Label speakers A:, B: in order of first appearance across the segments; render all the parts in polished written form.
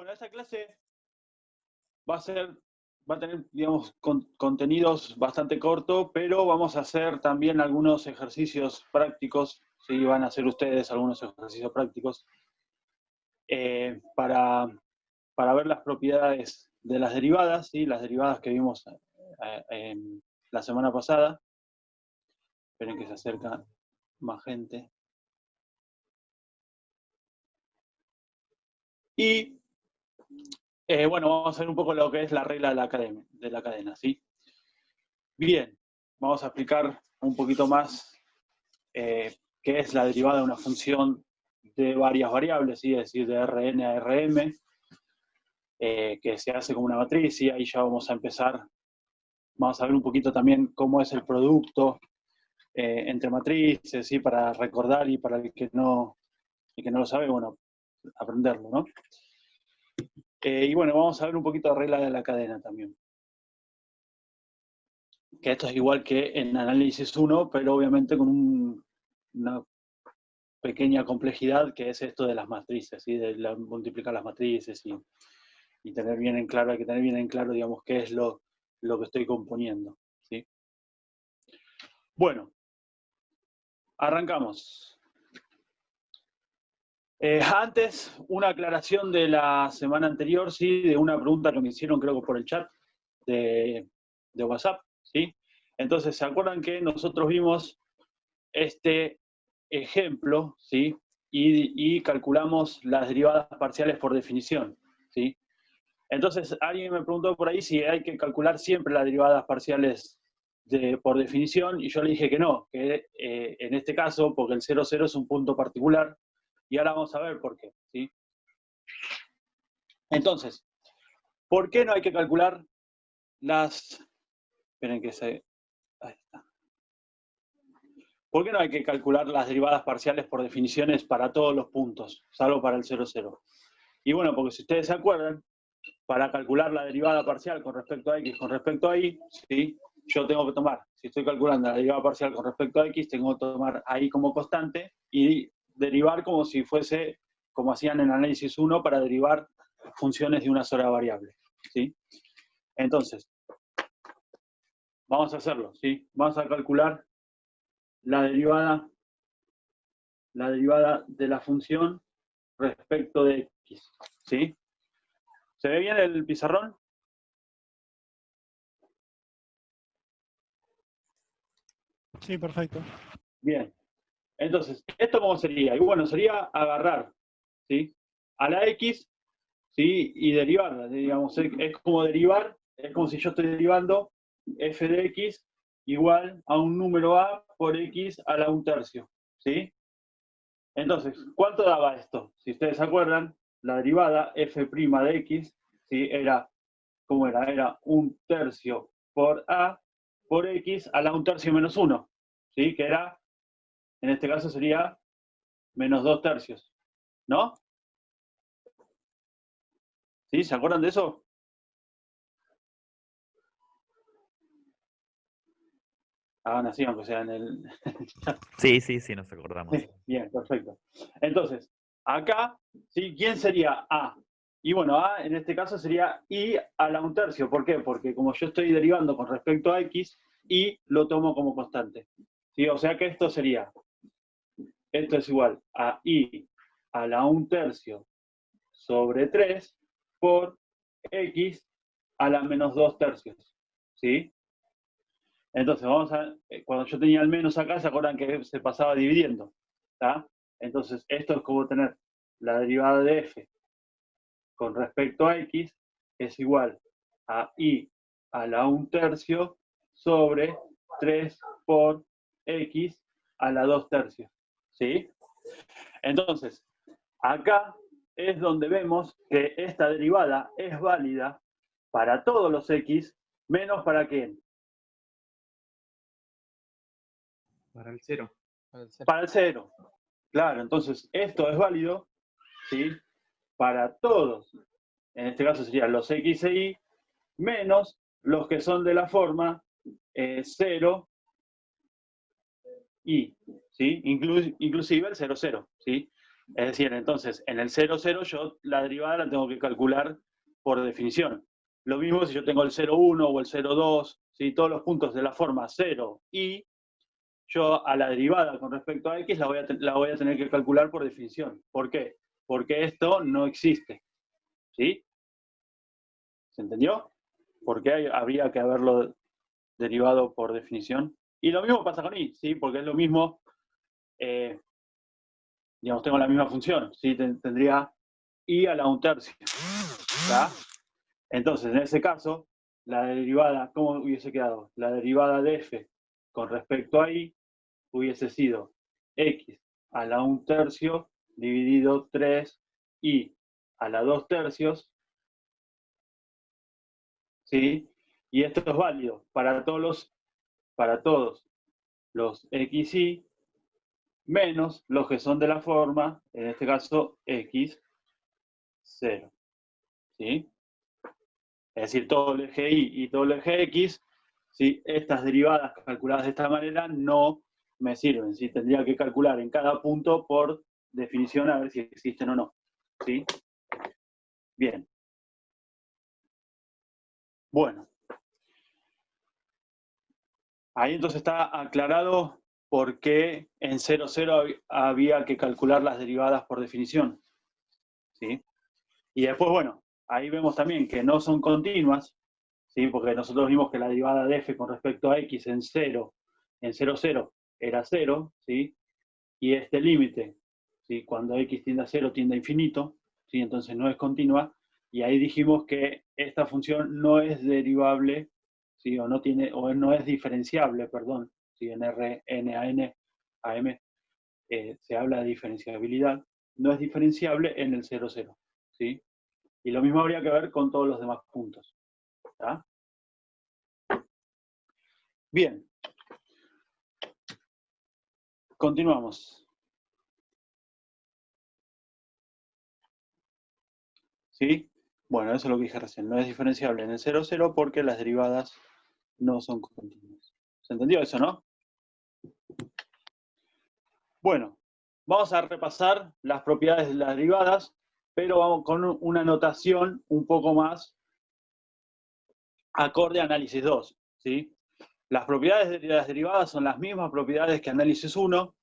A: Bueno, esta clase va a tener, digamos, contenidos bastante cortos, pero vamos a hacer también algunos ejercicios prácticos, ¿sí? Van a hacer ustedes algunos ejercicios prácticos para ver las propiedades de las derivadas, ¿sí? Las derivadas que vimos la semana pasada. Esperen que se acerca más gente. Y bueno, vamos a ver un poco lo que es la regla de la cadena, ¿sí? Bien, vamos a explicar un poquito más qué es la derivada de una función de varias variables, ¿sí? Es decir, de Rn a Rm, que se hace como una matriz, y ahí ya vamos a empezar. Vamos a ver un poquito también cómo es el producto entre matrices, ¿sí? Para recordar y para el que no lo sabe, bueno, aprenderlo, ¿no? Y bueno, vamos a ver un poquito de regla de la cadena también. Que esto es igual que en análisis 1, pero obviamente con una pequeña complejidad, que es esto de las matrices, ¿sí? De multiplicar las matrices y tener bien en claro, hay que tener bien en claro, digamos, qué es lo que estoy componiendo, ¿sí? Bueno, arrancamos. Antes, una aclaración de la semana anterior, ¿sí? De una pregunta que me hicieron, creo que por el chat de WhatsApp, ¿sí? Entonces, ¿se acuerdan que nosotros vimos este ejemplo, ¿sí? Y calculamos las derivadas parciales por definición, ¿sí? Entonces, alguien me preguntó por ahí si hay que calcular siempre las derivadas parciales por definición, y yo le dije que no, que en este caso, porque el 0,0 es un punto particular, y ahora vamos a ver por qué, ¿sí? Entonces, ¿por qué no hay que calcular las... Esperen que se... Ahí está. ¿Por qué no hay que calcular las derivadas parciales por definiciones para todos los puntos, salvo para el 0,0? Y bueno, porque si ustedes se acuerdan, para calcular la derivada parcial con respecto a x con respecto a y, ¿sí? Yo tengo que tomar, si estoy calculando la derivada parcial con respecto a x, tengo que tomar a y como constante y derivar como si fuese, como hacían en análisis 1, para derivar funciones de una sola variable, ¿sí? Entonces, vamos a hacerlo, ¿sí? Vamos a calcular la derivada de la función respecto de x, ¿sí? ¿Se ve bien el pizarrón?
B: Sí, perfecto.
A: Bien. Entonces, ¿esto cómo sería? Y bueno, sería agarrar, ¿sí? A la x, ¿sí? Y derivarla, digamos, es como derivar, es como si yo estoy derivando f de x igual a un número a por x a la 1/3, ¿sí? Entonces, ¿cuánto daba esto? Si ustedes se acuerdan, la derivada f' de x, ¿sí? Era, ¿cómo era? Era 1/3 por a por x a la 1/3 menos 1, ¿sí? Que era, en este caso sería menos 2/3, ¿no? ¿Sí? ¿Se acuerdan de eso? Hagan así, aunque sea en el...
C: Sí, nos acordamos.
A: Bien, perfecto. Entonces, acá, ¿sí? ¿Quién sería A? Y bueno, A en este caso sería I a la 1/3. ¿Por qué? Porque como yo estoy derivando con respecto a X, I lo tomo como constante, ¿sí? O sea que esto es igual a I a la 1/3 sobre 3 por X a la menos 2/3, ¿sí? Entonces, cuando yo tenía el menos acá, ¿se acuerdan que se pasaba dividiendo? ¿Tá? Entonces, esto es como tener la derivada de f con respecto a x es igual a i a la 1/3 sobre 3 por x a la 2/3, ¿sí? Entonces, acá es donde vemos que esta derivada es válida para todos los x, menos para quién.
D: Para el 0.
A: Para el 0. Claro, entonces esto es válido, ¿sí? Para todos. En este caso serían los x e y menos los que son de la forma 0 y, ¿sí? Inclusive el 0, 0, ¿sí? Es decir, entonces, en el 0, 0 yo la derivada la tengo que calcular por definición. Lo mismo si yo tengo el 0, 1 o el 0, 2, ¿sí? Todos los puntos de la forma 0 y yo a la derivada con respecto a x la voy a tener que calcular por definición. ¿Por qué? Porque esto no existe. ¿Sí? ¿Se entendió? ¿Por qué habría que haberlo derivado por definición? Y lo mismo pasa con y, ¿sí? Porque es lo mismo, digamos, tengo la misma función, ¿sí? Tendría y a la 1/3. ¿Está? Entonces, en ese caso, la derivada, ¿cómo hubiese quedado? La derivada de f con respecto a y hubiese sido x a la 1/3 dividido 3y a la 2/3, ¿sí? Y esto es válido para todos los xy menos los que son de la forma, en este caso x0, ¿sí? Es decir, todo el eje y y todo el eje x, ¿sí? Estas derivadas calculadas de esta manera no me sirven, ¿sí? Tendría que calcular en cada punto por definición a ver si existen o no, ¿sí? Bien. Bueno. Ahí entonces está aclarado por qué en 0, 0 había que calcular las derivadas por definición, ¿sí? Y después, bueno, ahí vemos también que no son continuas, ¿sí? Porque nosotros vimos que la derivada de f con respecto a x en 0, 0 era 0, ¿sí? Y este límite, ¿sí? Cuando x tiende a 0 tiende a infinito, ¿sí? Entonces no es continua, y ahí dijimos que esta función no es derivable, ¿sí? O no es diferenciable, perdón, ¿sí? En AM se habla de diferenciabilidad, no es diferenciable en el 0, 0, ¿sí? Y lo mismo habría que ver con todos los demás puntos. ¿Está? Bien. Continuamos. ¿Sí? Bueno, eso es lo que dije recién. No es diferenciable en el 0, 0 porque las derivadas no son continuas. ¿Se entendió eso, no? Bueno, vamos a repasar las propiedades de las derivadas, pero vamos con una notación un poco más acorde a análisis 2, ¿sí? Las propiedades de las derivadas son las mismas propiedades que análisis 1,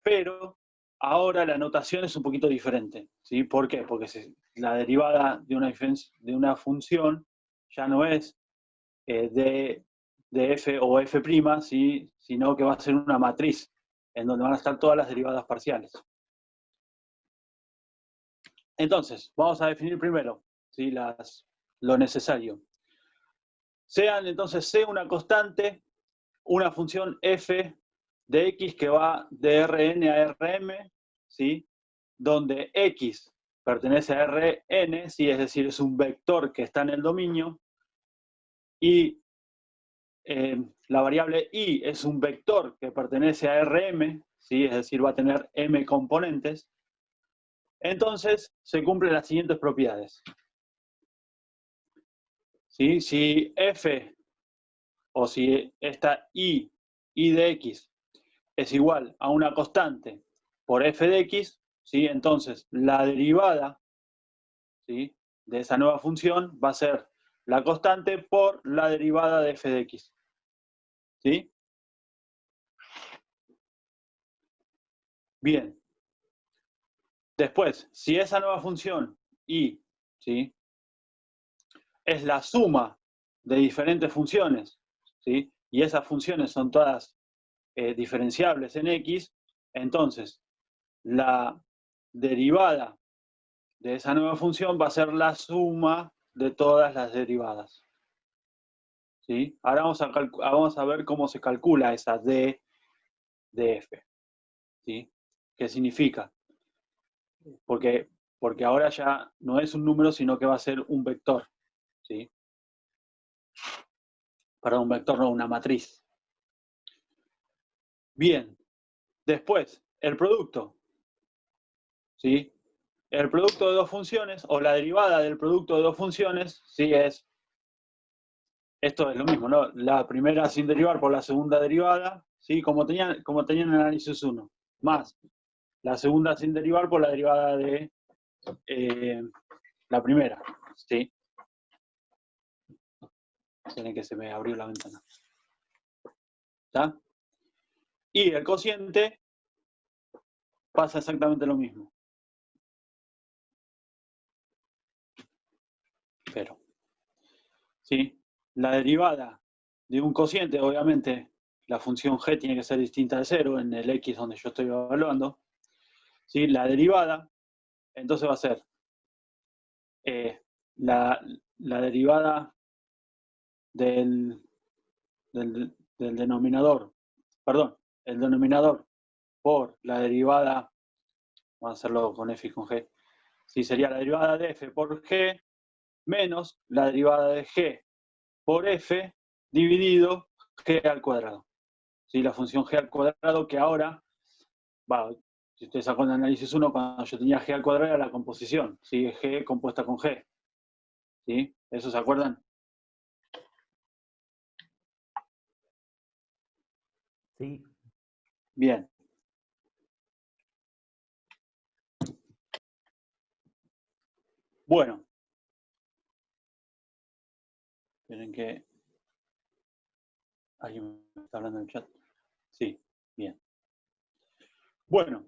A: pero ahora la notación es un poquito diferente, ¿sí? ¿Por qué? Porque la derivada de una función ya no es de f o f', ¿sí? Sino que va a ser una matriz en donde van a estar todas las derivadas parciales. Entonces, vamos a definir primero, ¿sí? Lo necesario. Sean entonces C una constante, una función f de x que va de Rn a Rm, ¿sí? Donde x pertenece a Rn, ¿sí? Es decir, es un vector que está en el dominio, y la variable y es un vector que pertenece a Rm, ¿sí? Es decir, va a tener m componentes. Entonces, se cumplen las siguientes propiedades. ¿Sí? Si f, o si esta y de x es igual a una constante por f de x, ¿sí? Entonces la derivada, ¿sí? de esa nueva función va a ser la constante por la derivada de f de x. ¿Sí? Bien. Después, si esa nueva función y, ¿sí? es la suma de diferentes funciones, ¿sí? Y esas funciones son todas diferenciables en x, entonces la derivada de esa nueva función va a ser la suma de todas las derivadas. ¿Sí? Ahora vamos a ver cómo se calcula esa d de f. ¿Sí? ¿Qué significa? Porque ahora ya no es un número, sino que va a ser un vector. ¿Sí? Perdón, un vector, no, una matriz. Bien. Después, el producto. ¿Sí? El producto de dos funciones, o la derivada del producto de dos funciones, ¿sí? Esto es lo mismo, ¿no? La primera sin derivar por la segunda derivada, ¿sí? Como tenían en análisis 1, más la segunda sin derivar por la derivada de la primera, ¿sí? Tiene que se me abrió la ventana. ¿Está? Y el cociente pasa exactamente lo mismo. Pero, ¿sí? La derivada de un cociente, obviamente, la función g tiene que ser distinta de 0 en el x donde yo estoy evaluando. ¿Sí? La derivada, entonces va a ser la derivada del denominador, perdón, el denominador por la derivada, vamos a hacerlo con f y con g, sí, sería la derivada de f por g menos la derivada de g por f dividido g al cuadrado. ¿Sí? La función g al cuadrado que ahora, si ustedes se acuerdan del análisis 1, cuando yo tenía g al cuadrado era la composición, ¿sí? G compuesta con g. ¿Sí? ¿Eso se acuerdan?
C: Sí.
A: Bien. Bueno. Esperen que alguien me está hablando en el chat. Sí, bien. Bueno.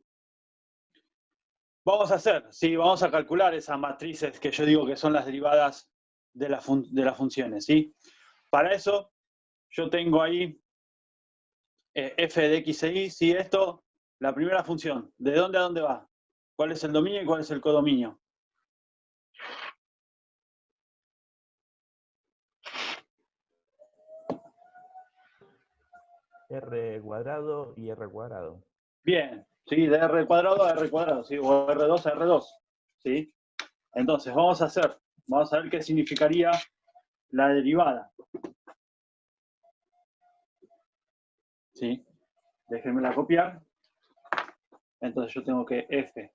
A: Vamos a hacer, sí, vamos a calcular esas matrices que yo digo que son las derivadas de las funciones, ¿sí? Para eso, yo tengo ahí f de x e y, ¿sí? Esto, la primera función, ¿de dónde a dónde va? ¿Cuál es el dominio y cuál es el codominio?
C: R cuadrado y R cuadrado.
A: Bien, ¿sí? De r cuadrado a r cuadrado, ¿sí? O r2 a r2, ¿sí? Entonces, vamos a ver qué significaría la derivada. ¿Sí? Déjenmela copiar. Entonces, yo tengo que f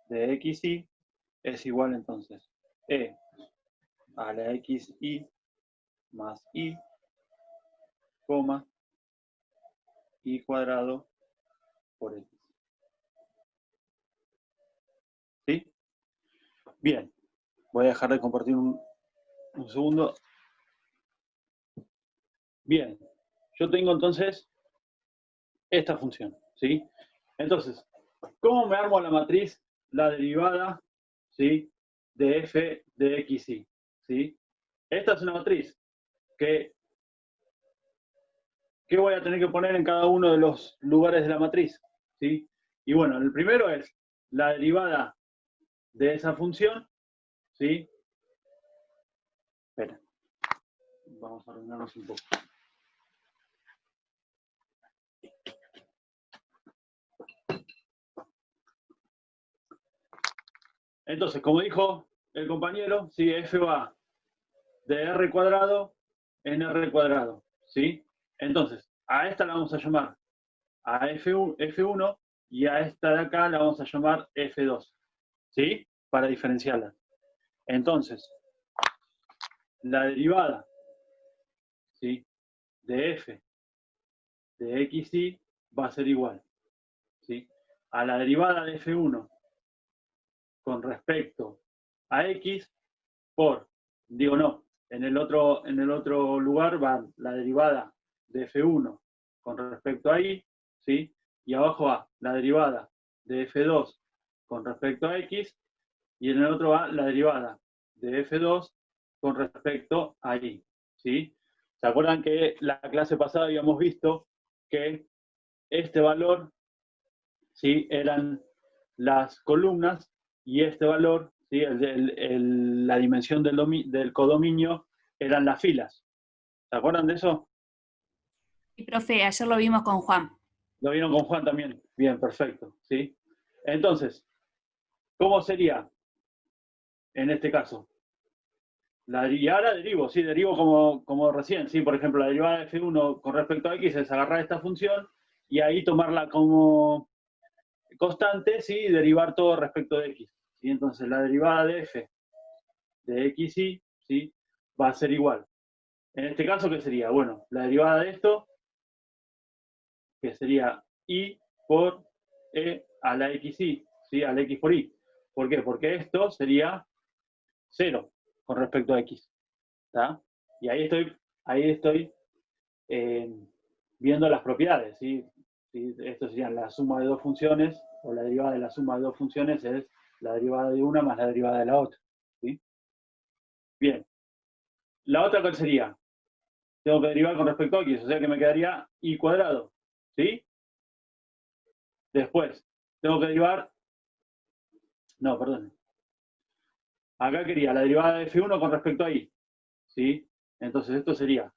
A: de xy es igual entonces e a la xy más y, coma, y cuadrado por x. ¿Sí? Bien. Voy a dejar de compartir un segundo. Bien. Yo tengo entonces esta función. ¿Sí? Entonces, ¿cómo me armo la matriz? La derivada, ¿sí? De f de xy. ¿Sí? Esta es una matriz que voy a tener que poner en cada uno de los lugares de la matriz. ¿Sí? Y bueno, el primero es la derivada de esa función, ¿sí? Espera. Vamos a ordenarnos un poco. Entonces, como dijo el compañero, ¿sí? F va de r cuadrado en r cuadrado, ¿sí? Entonces, a esta la vamos a llamar a F1 y a esta de acá la vamos a llamar F2, ¿sí? Para diferenciarlas. Entonces, la derivada, ¿sí? De f de xy va a ser igual, ¿sí? A la derivada de f1 con respecto a x por, digo no, en el otro lugar va la derivada de f1 con respecto a y, ¿sí? Y abajo va la derivada de f2 con respecto a x, y en el otro va la derivada de f2 con respecto a y, ¿sí? ¿Se acuerdan que la clase pasada habíamos visto que este valor, ¿sí? Eran las columnas y este valor, ¿sí? La dimensión del codominio eran las filas? ¿Se acuerdan de eso?
E: Sí, profe, ayer lo vimos con Juan.
A: Lo vieron con Juan también. Bien, perfecto, ¿sí? Entonces, ¿cómo sería en este caso? Y ahora derivo, sí, derivo como recién, sí, por ejemplo, la derivada de f1 con respecto a x es agarrar esta función y ahí tomarla como constante, sí, y derivar todo respecto de x. ¿Sí? Entonces, la derivada de f de xy, ¿sí? Va a ser igual. En este caso, ¿qué sería? Bueno, la derivada de esto, que sería y por e a la xy, ¿sí? Al x por y. ¿Por qué? Porque esto sería 0 con respecto a x. ¿Está? Y ahí estoy viendo las propiedades, ¿sí? ¿Sí? Esto sería la suma de dos funciones, o la derivada de la suma de dos funciones es la derivada de una más la derivada de la otra. ¿Sí? Bien. La otra, ¿cuál sería? Tengo que derivar con respecto a x, o sea que me quedaría y cuadrado. ¿Sí? Después, tengo que derivar... No, perdón. Acá quería la derivada de f1 con respecto a y. ¿Sí? Entonces esto sería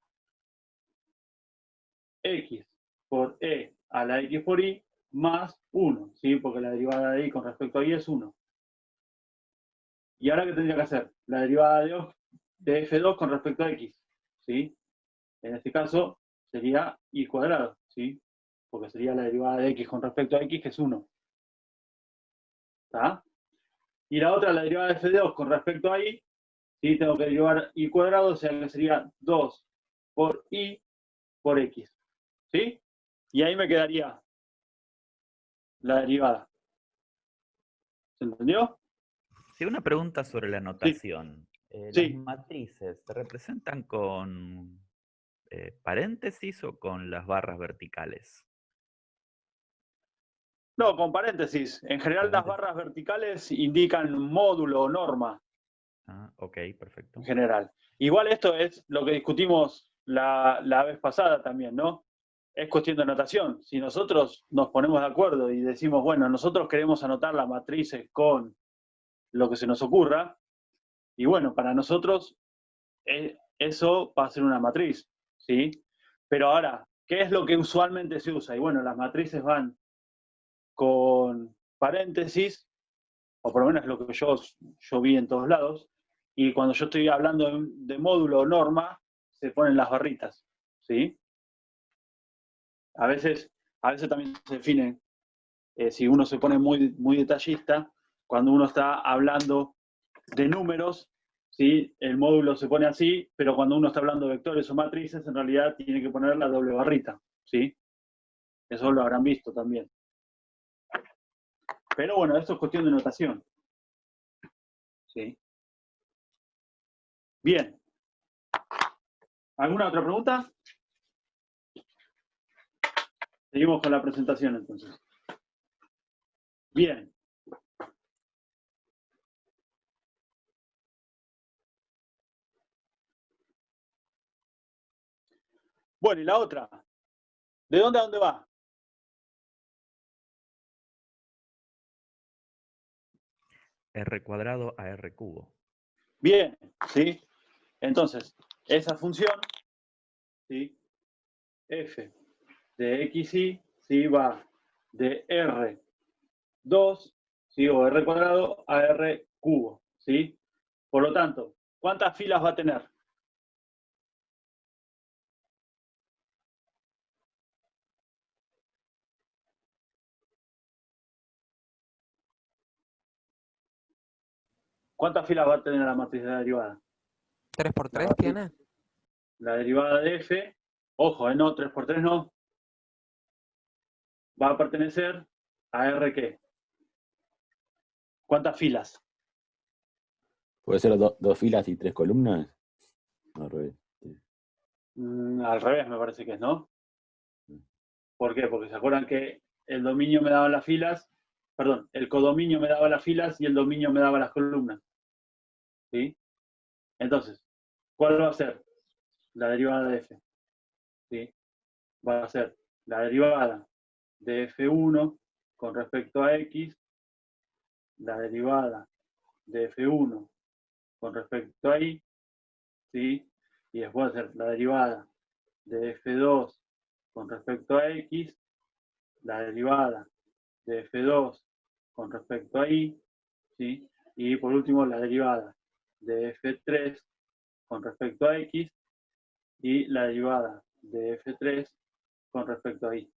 A: x por e a la x por y más 1, ¿sí? Porque la derivada de y con respecto a y es 1. ¿Y ahora qué tendría que hacer? La derivada de f2 con respecto a x, ¿sí? En este caso sería y cuadrado, ¿sí? Porque sería la derivada de x con respecto a x, que es 1. ¿Está? Y la otra, la derivada de f2 con respecto a y, ¿sí? Tengo que derivar y cuadrado, o sea que sería 2 por y por x, ¿sí? Y ahí me quedaría la derivada. ¿Se entendió?
C: Sí, una pregunta sobre la notación. ¿Las
A: Sí.
C: matrices se representan con paréntesis o con las barras verticales?
A: No, con paréntesis. En general las barras verticales indican módulo o norma.
C: Ah, ok, perfecto.
A: En general. Igual esto es lo que discutimos la vez pasada también, ¿no? Es cuestión de notación. Si nosotros nos ponemos de acuerdo y decimos, bueno, nosotros queremos anotar las matrices con lo que se nos ocurra, y bueno, para nosotros eso va a ser una matriz, ¿sí? Pero ahora, ¿qué es lo que usualmente se usa? Y bueno, las matrices van con paréntesis, o por lo menos es lo que yo vi en todos lados, y cuando yo estoy hablando de módulo o norma, se ponen las barritas, ¿sí? A veces también se define, si uno se pone muy, muy detallista, cuando uno está hablando de números, ¿sí? El módulo se pone así, pero cuando uno está hablando de vectores o matrices, en realidad tiene que poner la doble barrita, ¿sí? Eso lo habrán visto también. Pero bueno, esto es cuestión de notación. ¿Sí? Bien. ¿Alguna otra pregunta? Seguimos con la presentación entonces. Bien. Bueno, y la otra. ¿De dónde a dónde va?
C: R cuadrado a R cubo.
A: Bien, ¿sí? Entonces, esa función, ¿sí? F de xy, ¿sí? Va de R2, ¿sí? O R cuadrado a R cubo, ¿sí? Por lo tanto, ¿cuántas filas va a tener? ¿Cuántas filas va a tener la matriz de la derivada?
F: 3 por 3 tiene.
A: La derivada de f, ojo, no, 3 por 3 no, va a pertenecer a R ¿qué? ¿Cuántas filas?
G: ¿Puede ser dos filas y 3 columnas? Al revés.
A: Al revés me parece que es, ¿no? ¿Por qué? Porque se acuerdan que el dominio me daba las filas, perdón, el codominio me daba las filas y el dominio me daba las columnas. ¿Sí? Entonces, ¿cuál va a ser la derivada de f? ¿Sí? Va a ser la derivada de f1 con respecto a x, la derivada de f1 con respecto a y, ¿sí? Y después va a ser la derivada de f2 con respecto a x, la derivada de f2 con respecto a y, ¿sí? Y por último la derivada de f3 con respecto a x y la derivada de f3 con respecto a y.